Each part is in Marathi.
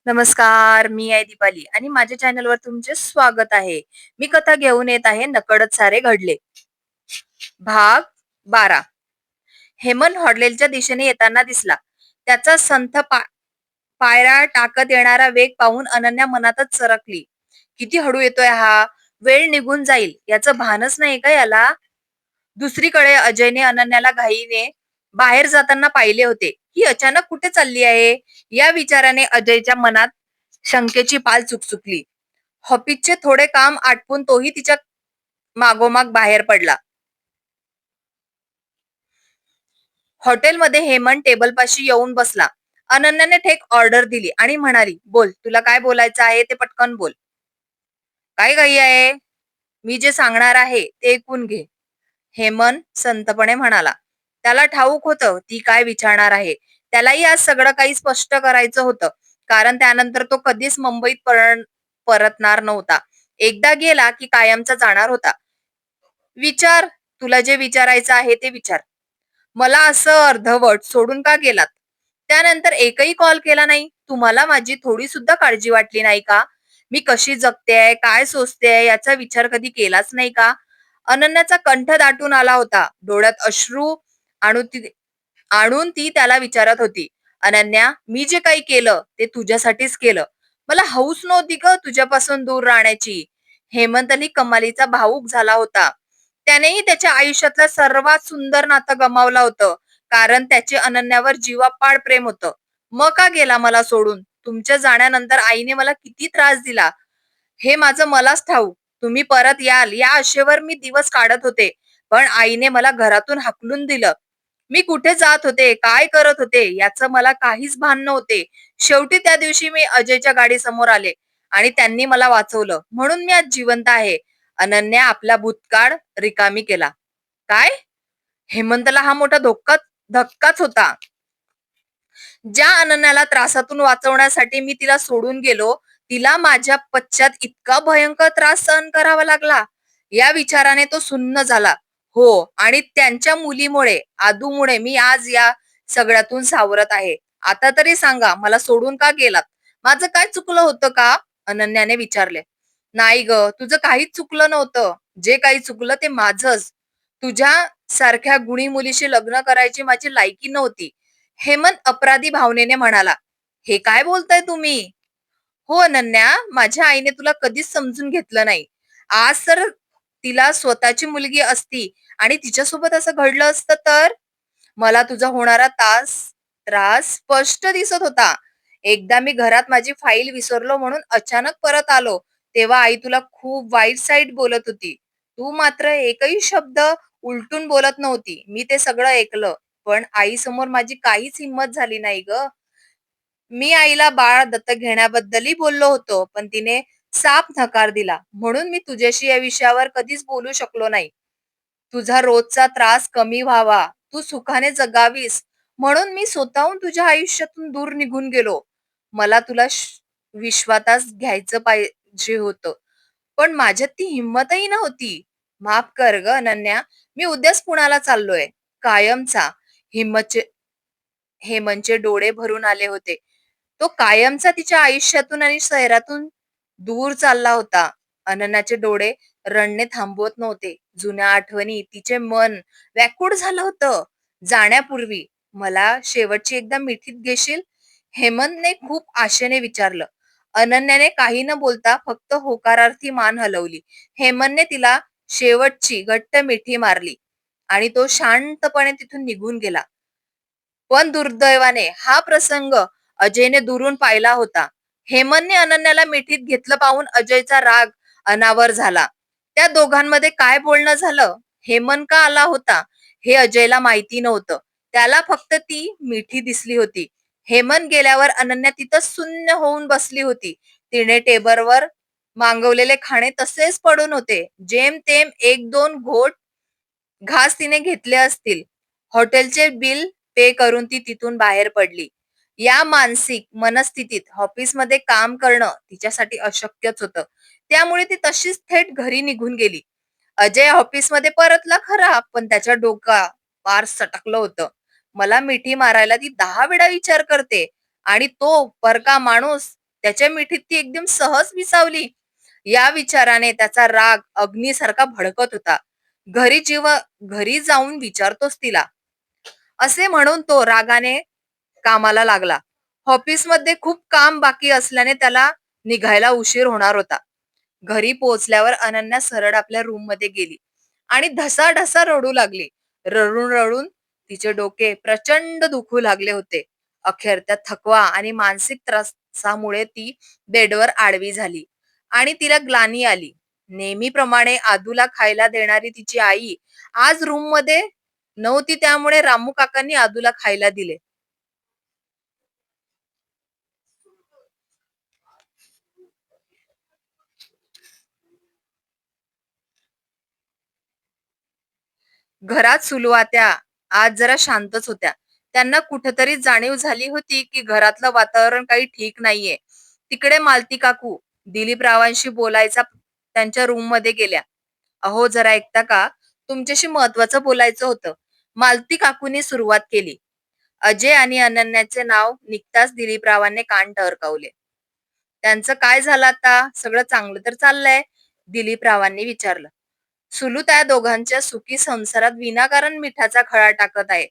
नमस्कार, मी आहे दीपाली आणि माझ्या चॅनलवर तुमचे स्वागत आहे. मी कथा घेऊन येत आहे नकळत सारे घडले. भाग 12. हेमंत हॉटेलच्या दिशेने येताना दिसला. त्याचा संथ पायऱ्या टाकत येणारा वेग पाहून अनन्या मनातच सरकली. किती हळू येतोय हा, वेळ निघून जाईल याचं भानच नाही का याला. दुसरीकडे अजयने अनन्याला घाईने बाहेर जाताना पाहिले होते. ही अचानक कुठे चालली आहे या विचाराने अजयच्या मनात शंकेची पाल चुकचुकली. ऑफिसचे थोडे काम आटपून तोही तिच्या मागोमाग बाहेर पडला. हॉटेलमध्ये हेमंत टेबलपाशी येऊन बसला. अनन्याने थेट ऑर्डर दिली आणि म्हणाली, बोल, तुला काय बोलायचं आहे ते पटकन बोल. काय घाई आहे? मी जे सांगणार आहे ते ऐकून घे, हेमंत संतपणे म्हणाला. त्याला ठाऊक होतं ती काय विचारणार आहे. त्यालाही आज सगळं काही स्पष्ट करायचं होतं, कारण त्यानंतर तो कधीच मुंबईत परतणार नव्हता. एकदा गेला की कायमचा जाणार होता. विचार, तुला जे विचारायचं आहे ते विचार. मला असं अर्धवट सोडून का गेलात? त्यानंतर एकही कॉल केला नाही. तुम्हाला माझी थोडी सुद्धा काळजी वाटली नाही का? मी कशी जगतेय, काय सोचतेय याचा विचार कधी केलाच नाही का? अनन्याचा कंठ दाटून आला होता. डोळ्यात अश्रू आणून ती आणून ती त्याला विचारत होती. अनन्या, मी जे काही केलं ते तुझ्यासाठीच केलं. मला हौस नव्हती ग तुझ्यापासून दूर राहण्याची. हेमंत अली कमालीचा भावूक झाला होता. त्यानेही त्याच्या आयुष्यातलं सर्वात सुंदर नातं गमावलं होतं, कारण त्याचे अनन्यावर जीवापाड प्रेम होतं. मग का गेला मला सोडून? तुमच्या जाण्यानंतर आईने मला किती त्रास दिला हे माझं मलाच ठाऊक. तुम्ही परत याल या आशेवर मी दिवस काढत होते, पण आईने मला घरातून हाकलून दिलं. मी कुठे जात होते, काय करत होते याचं मला काहीच भान नव्हते. शेवटी त्या दिवशी मी अजयच्या गाडी समोर आले आणि त्यांनी मला वाचवलं, म्हणून मी आज जिवंत आहे. अनन्या आपला भूतकाळ रिकामी केला. काय? हेमंतला हा मोठा धक्काच होता. ज्या अनन्याला त्रासातून वाचवण्यासाठी मी तिला सोडून गेलो, तिला माझ्या पश्चात इतका भयंकर त्रास सहन करावा लागला. या विचाराने तो सुन्न झाला. हो, आणि त्यांच्या मुलीमुळे, आदूमुळे मी आज या सगळ्यातून सावरत आहे. आता तरी सांगा, मला सोडून का गेलात? माझं काय चुकलं होतं का? अनन्याने विचारले. नाही ग, तुझं काहीच चुकलं नव्हतं. जे काही चुकलं ते माझंच. तुझ्या सारख्या गुणी मुलीशी लग्न करायची माझी लायकी नव्हती. हेमंत अपराधी भावनेने म्हणाला. हे काय बोलताय तुम्ही? हो अनन्या, माझ्या आईने तुला कधीच समजून घेतलं नाही. आज तर तिला स्वतःची मुलगी असती आणि तिच्यासोबत असं घडलं असतं तर? मला तुझा होणारा त्रास स्पष्ट दिसत होता. एकदा मी घरात माझी फाईल विसरलो म्हणून अचानक परत आलो, तेव्हा आई तुला खूप वाईट साईड बोलत होती. तू मात्र एकही शब्द उलटून बोलत नव्हती. मी ते सगळं ऐकलं, पण आई समोर माझी काहीच हिंमत झाली नाही ग. मी आईला बाळ दत्तक घेण्याबद्दलही बोललो होतो, पण तिने साफ नकार दिला. म्हणून मी तुझ्याशी या विषयावर कधीच बोलू शकलो नाही. तुझा रोजचा त्रास कमी व्हावा, तू सुखाने जगावीस, म्हणून मी स्वतःहून तुझ्या आयुष्यातून दूर निघून गेलो. मला तुला विश्वासात घ्यायचं पाहिजे होतं, पण माझ्यात ती हिंमतही नव्हती. माफ कर ग अनन्या, मी उद्याच पुण्याला चाललोय. कायमचा. हिम्मतचे हेमंतचे डोळे भरून आले होते. तो कायमचा तिच्या आयुष्यातून आणि शहरातून दूर चालला होता. अनन्याचे डोळे रडणे थांबवत नव्हते. जुन्या आठवणी, तिचे मन व्याकुळ झालं होतं. जाण्यापूर्वी, मला शेवटची एकदा मिठीत घेशील? हेमंतने खूप आशेने विचारलं. अनन्याने काही न बोलता फक्त होकारार्थी मान हलवली. हेमंतने तिला शेवटची घट्ट मिठी मारली आणि तो शांतपणे तिथून निघून गेला. पण दुर्दैवाने हा प्रसंग अजयने दुरून पाहिला होता. हेमंतने अनन्याला मिठीत घेतलं पाहून अजयचा राग अनावर झाला. त्या दोघांमध्ये काय बोलणं झालं, हेमंत का आला होता हे अजयला माहिती नव्हतं. त्याला फक्त ती मिठी दिसली होती. हेमंत गेल्यावर अनन्या तिथं शून्य होऊन बसली होती. तिने टेबलवर मागवलेले खाणे तसेच पडून होते. जेमतेम एक दोन घोट घास तिने घेतले असतील. हॉटेलचे बिल पे करून ती तिथून बाहेर पडली. या मानसिक मनस्थितीत ऑफिसमध्ये काम करणं तिच्यासाठी अशक्यच होतं. त्यामुळे ती तशीच थेट घरी निघून गेली. अजय ऑफिसमध्ये परतला खरा, पण त्याच्या डोका फार सटकलं होतं. मला मिठी मारायला ती 10 वेळा विचार करते आणि तो परका माणूस त्याच्या मिठीत ती एकदम सहज विसावली. या विचाराने त्याचा राग अग्नीसारखा भडकत होता. घरी जेव्हा घरी जाऊन विचारतोस तिला, असे म्हणून तो रागाने कामाला लागला. ऑफिसमध्ये खूप काम बाकी असल्याने त्याला निघायला उशीर होणार होता. घरी पोहोचल्यावर अनन्या सरळ आपल्या रूम मध्ये गेली आणि ढसाढसा रडू लागली. रडून रडून तिचे डोके प्रचंड दुखू लागले होते. अखेर त्या थकवा आणि मानसिक त्रासामुळे ती बेडवर आडवी झाली आणि तिला ग्लानी आली. नेहमीप्रमाणे आदूला खायला देणारी तिची आई आज रूम मध्ये नव्हती, त्यामुळे रामू काकांनी आदूला खायला दिले. घरात सुलवात्या आज जरा शांतच होत्या. त्यांना कुठेतरी जाणीव झाली होती की घरातलं वातावरण काही ठीक नाहीये. तिकडे मालती काकू दिलीपरावांशी बोलायचा त्यांच्या रूम मध्ये गेल्या. अहो जरा ऐकता का, तुमच्याशी महत्वाचं बोलायचं होतं. मालती काकूंनी सुरुवात केली. अजय आणि अनन्याचे नाव निघताच दिलीपरावांनी कान टरकावले. त्यांचं काय झालं आता, सगळं चांगलं तर चाललंय? दिलीपरावांनी विचारलं. सुलू त्या दोघांच्या सुखी संसारात विनाकारण मिठाचा खडा टाकत आहे.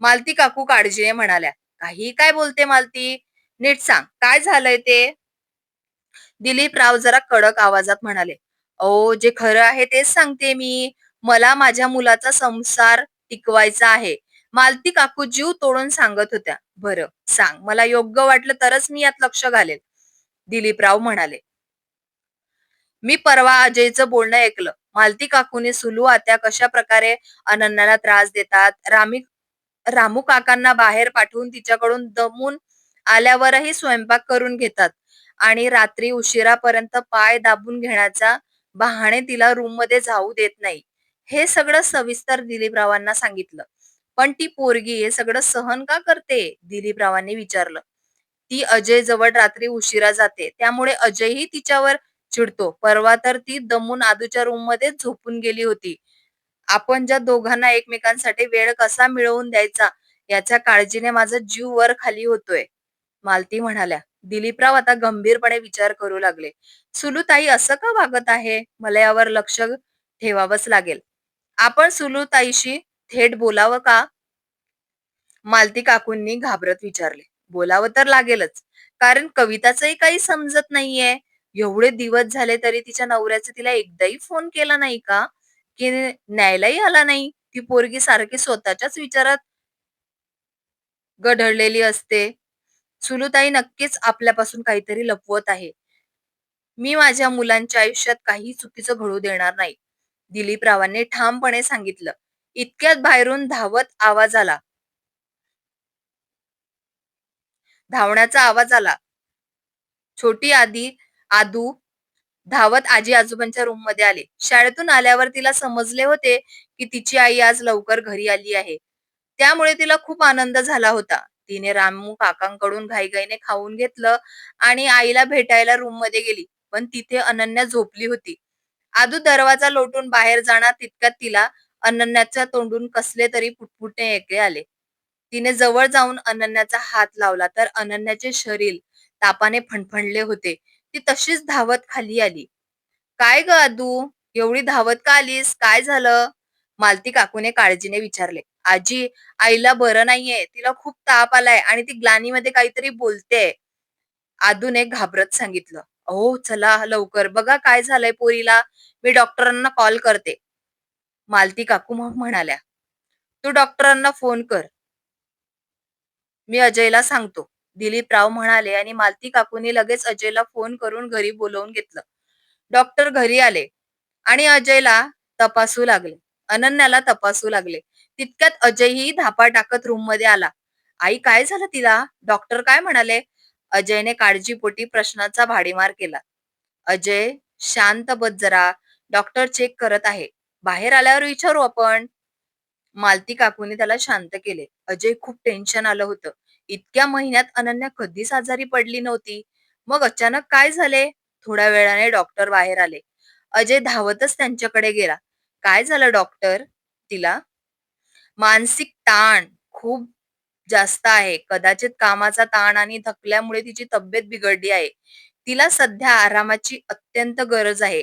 मालती काकू काळजीने म्हणाल्या. काही काय बोलते मालती, नीट सांग काय झालंय ते. दिलीपराव जरा कडक आवाजात म्हणाले. ओ जे खरं आहे तेच सांगते मी. मला माझ्या मुलाचा संसार टिकवायचा आहे. मालती काकू जीव तोडून सांगत होत्या. बरं सांग, मला योग्य वाटलं तरच मी यात लक्ष घालेल, दिलीपराव म्हणाले. मी परवा अजयचं बोलणं ऐकलं. मालती काकूने सुलू आत्या कशा प्रकारे अनन्याला त्रास देतात. रामू काकांना बाहेर पाठवून तिच्याकडून दमून आल्यावरही स्वयंपाक करून घेतात आणि रात्री उशिरापर्यंत पाय दाबून घेण्याचा बहाणे तिला रूम मध्ये जाऊ देत नाही. हे सगळं सविस्तर दिलीपरावांना सांगितलं. पण ती पोरगी हे सगळं सहन का करते, दिलीपरावांनी विचारलं. ती अजय जवळ रात्री उशिरा जाते, त्यामुळे अजयही तिच्यावर चिडतो. परवा तर ती दमून आदूच्या रूम मध्ये झोपून गेली होती. आपण ज्या दोघांना एकमेकांसाठी वेळ कसा मिळवून द्यायचा याच्या काळजीने माझा जीव वर खाली होतोय, मालती म्हणाल्या. दिलीपराव आता गंभीरपणे विचार करू लागले. सुलूताई असं का वागत आहे, मला यावर लक्ष ठेवावंच लागेल. आपण सुलूताईशी थेट बोलावं का, मालती काकूंनी घाबरत विचारले. बोलावं तर लागेलच, कारण कविताचंही काही समजत नाहीये. एवढे दिवस झाले तरी तिच्या नवऱ्याचा तिला एकदाही फोन केला नाही का, की न्यायलाही आला नाही. ती पोरगी सारखी स्वतःच्याच विचारात गढळलेली असते. सुलूताई नक्कीच आपल्यापासून काहीतरी लपवत आहे. मी माझ्या मुलांच्या आयुष्यात काही चुकीचं घडू देणार नाही, दिलीपरावांनी ठामपणे सांगितलं. इतक्यात बाहेरून धावण्याचा आवाज आला. छोटी आदू धावत आजी आजोबांच्या रूम मध्ये आले. शाळेतून आल्यावर तिला समजले होते की तिची आई आज लवकर घरी आली आहे, त्यामुळे तिला खूप आनंद झाला होता. तिने रामू काकांकडून घाईघाईने खाऊन घेतलं आणि आईला भेटायला रूम मध्ये गेली. पण तिथे अनन्या झोपली होती. आदू दरवाजा लोटून बाहेर जाणार तितक्यात तिला अनन्याच्या तोंडून कसले तरी पुटपुटणे ऐकले आले. तिने जवळ जाऊन अनन्याचा हात लावला तर अनन्याचे शरीर तापाने फणफणले होते. ती तशीच धावत खाली आली. काय ग आदू, एवढी धावत का आलीस, काय झालं, मालती काकूने काळजीने विचारले. आजी, आईला बरं नाहीये, तिला खूप ताप आलाय आणि ती ग्लानीमध्ये काहीतरी बोलतेय, आदूने घाबरत सांगितलं. अहो चला लवकर बघा काय झालंय पोरीला, मी डॉक्टरांना कॉल करते, मालती काकू मग म्हणाल्या. तू डॉक्टरांना फोन कर, मी अजयला सांगतो, दिलीपराव म्हणाले आणि मालती काकूनी लगेच अजयला फोन करून घरी बोलवून घेतलं. डॉक्टर घरी आले आणि अजयला तपासू लागले. अनन्याला तपासू लागले. तितक्यात अजयही धापा टाकत रूम मध्ये आला. आई काय झालं तिला, डॉक्टर काय म्हणाले, अजयने काळजीपोटी प्रश्नाचा भाडीमार केला. अजय शांत बस जरा, डॉक्टर चेक करत आहे, बाहेर आल्यावर विचारू आपण, मालती काकूने त्याला शांत केले. अजय खूप टेन्शन आलं होतं. इतक्या महिन्यात अनन्या कधीच आजारी पडली नव्हती. मग अचानक काय झाले. थोड्या वेळाने डॉक्टर बाहेर आले. अजय धावतच त्यांच्याकडे गेला. काय झालं डॉक्टर, तिला मानसिक ताण खूप जास्त आहे. कदाचित कामाचा ताण आणि थकल्यामुळे तिची तब्येत बिघडली आहे. तिला सध्या आरामाची अत्यंत गरज आहे.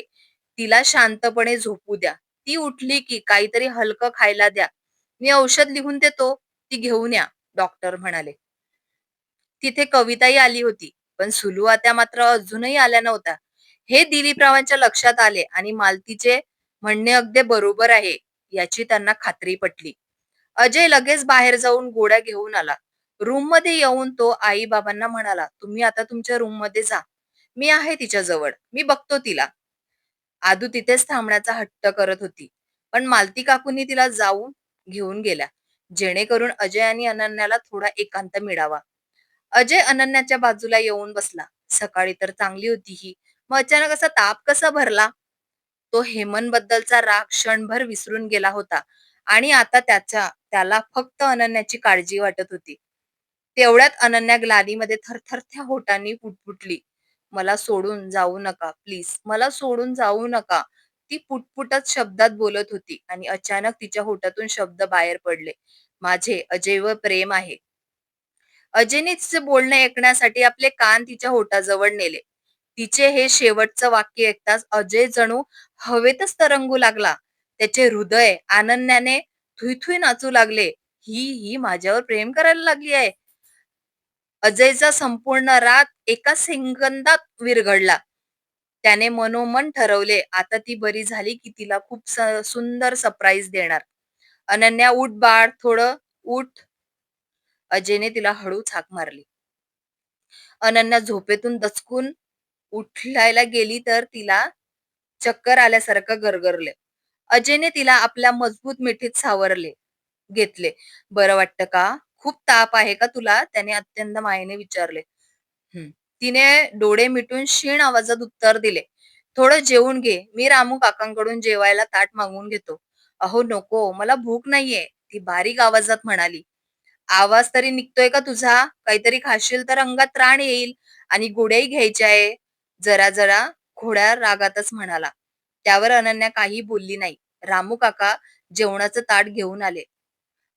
तिला शांतपणे झोपू द्या. ती उठली की काहीतरी हलकं खायला द्या. मी औषध लिहून देतो, ती घेऊन या, डॉक्टर म्हणाले. तिथे कविताही आली होती, पण सुलू आत्या मात्र अजूनही आल्या नव्हत्या. हे दिलीपरावांच्या लक्षात आले आणि मालतीचे म्हणणे अगदी बरोबर आहे, याची त्यांना खात्री पटली. अजय लगेच बाहेर जाऊन गोळ्या घेऊन आला. रूम मध्ये येऊन तो आई बाबांना म्हणाला, तुम्ही आता तुमच्या रूम मध्ये जा. मी आहे तिच्या जवळ. मी बघतो तिला. आदू तिथेच थांबण्याचा हट्ट करत होती. पण मालती काकूंनी तिला जाऊन घेऊन गेल्या, जेणेकरून अजय आणि अनन्याला थोडा एकांत मिळावा. अजय अनन्याच्या बाजूला येऊन बसला. सकाळी तर चांगली होती ही, मग अचानक असा ताप कसा भरला? तो हेमंत बद्दलचा राग क्षणभर विसरून गेला होता आणि आता त्याला फक्त अनन्याची काळजी वाटत होती. तेवढ्यात अनन्या ग्लानीमध्ये थरथरत्या होटांनी पुटपुटली, मला सोडून जाऊ नका प्लीज, मला सोडून जाऊ नका. ती पुटपुटत शब्दात बोलत होती आणि अचानक तिच्या होटातून शब्द बाहेर पडले, माझे अजयवर प्रेम आहे. अजयने तिचे बोलणे ऐकण्यासाठी आपले कान तिच्या होठाजवळ नेले. तिचे हे शेवटचं वाक्य ऐकताच अजय जणू हवेतच तरंगू लागला. त्याचे हृदय आनंदाने थुई नाचू लागले. ही माझ्यावर प्रेम करायला लागली आहे. अजयचा संपूर्ण रात एका सेकंदात विरघडला. त्याने मनोमन ठरवले, आता ती बरी झाली की तिला खूप सुंदर सरप्राईज देणार. अनन्या उठ बाळ, थोडं उठ. अजयने तिला हळूच हाक मारली. अनन्या झोपेतून दचकून उठलायला गेली तर तिला चक्कर आल्यासारखं गरगरले. अजयने तिला आपल्या मजबूत मिठीत सावरले घेतले. बरं वाटतं का? खूप ताप आहे का तुला? त्याने अत्यंत मायेने विचारले. तिने डोळे मिटून क्षीण आवाजात उत्तर दिले, थोडं जेवून घे, मी रामू काकांकडून जेवायला ताट मागवून घेतो. अहो नको, मला भूक नाहीये, ती बारीक आवाजात म्हणाली. आवाज तरी निघतोय का तुझा? काहीतरी खाशील तर अंगात त्राण येईल आणि गोड्याही घ्यायच्या आहे. जरा जरा घोड्या रागातच म्हणाला. त्यावर अनन्या काही बोलली नाही. रामू काका जेवणाचं ताट घेऊन आले.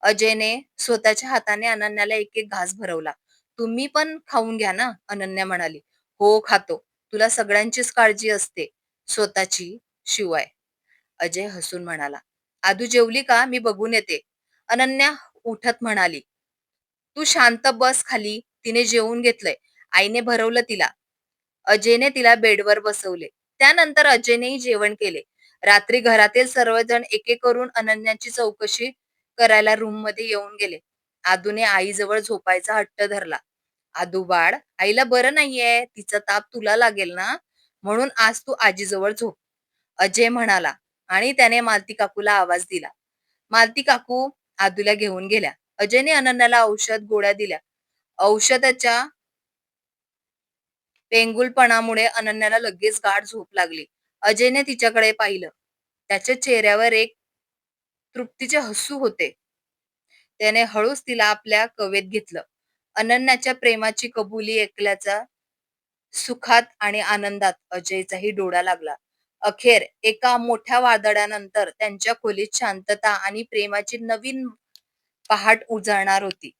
अजयने स्वतःच्या हाताने अनन्याला एक एक घास भरवला. तुम्ही पण खाऊन घ्या ना, अनन्या म्हणाली. हो खातो, तुला सगळ्यांचीच काळजी असते, स्वतःची शिवाय, अजय हसून म्हणाला. आदू जेवली का? मी बघून येते, अनन्या उठत म्हणाली. तू शांत बस खाली, तिने जेवून घेतलंय, आईने भरवलं तिला. अजयने तिला बेडवर बसवले. त्यानंतर अजयनेही जेवण केले. रात्री घरातील सर्वजण एक एक करून अनन्याची चौकशी करायला रूम मध्ये येऊन गेले. आदूने आईजवळ झोपायचा हट्ट धरला. आदू बाळ, आईला बरं नाहीये, तिचा ताप तुला लागेल ना, म्हणून आज तू आजीजवळ झोप, अजय म्हणाला आणि त्याने मालती काकूला आवाज दिला. मालती काकू आदूला घेऊन गेल्या. अजयने अनन्याला औषध गोळ्या दिल्या. औषधाच्या पेंगुलपणामुळे अनन्याला लगेच गाढ झोप लागली. अजयने तिच्याकडे पाहिलं. त्याच्या चेहऱ्यावर एक तृप्तीचे हसू होते. त्याने हळूच तिला आपल्या कवेत घेतलं. अनन्याच्या प्रेमाची कबुली ऐकल्याचा सुखात आणि आनंदात अजयचाही डोळा लागला. अखेर एका मोठ्या वादळानंतर त्यांच्या खोलीत शांतता आणि प्रेमाची नवीन पहाट उजळणार होती.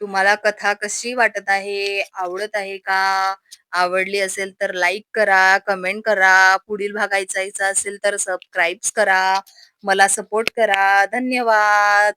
तुम्हाला कथा कशी वाटत आहे? आवडत आहे का? आवडली असेल तर लाईक करा, कमेंट करा. पुढील भाग ऐकायचा असेल तर सबस्क्राईब करा. मला सपोर्ट करा. धन्यवाद.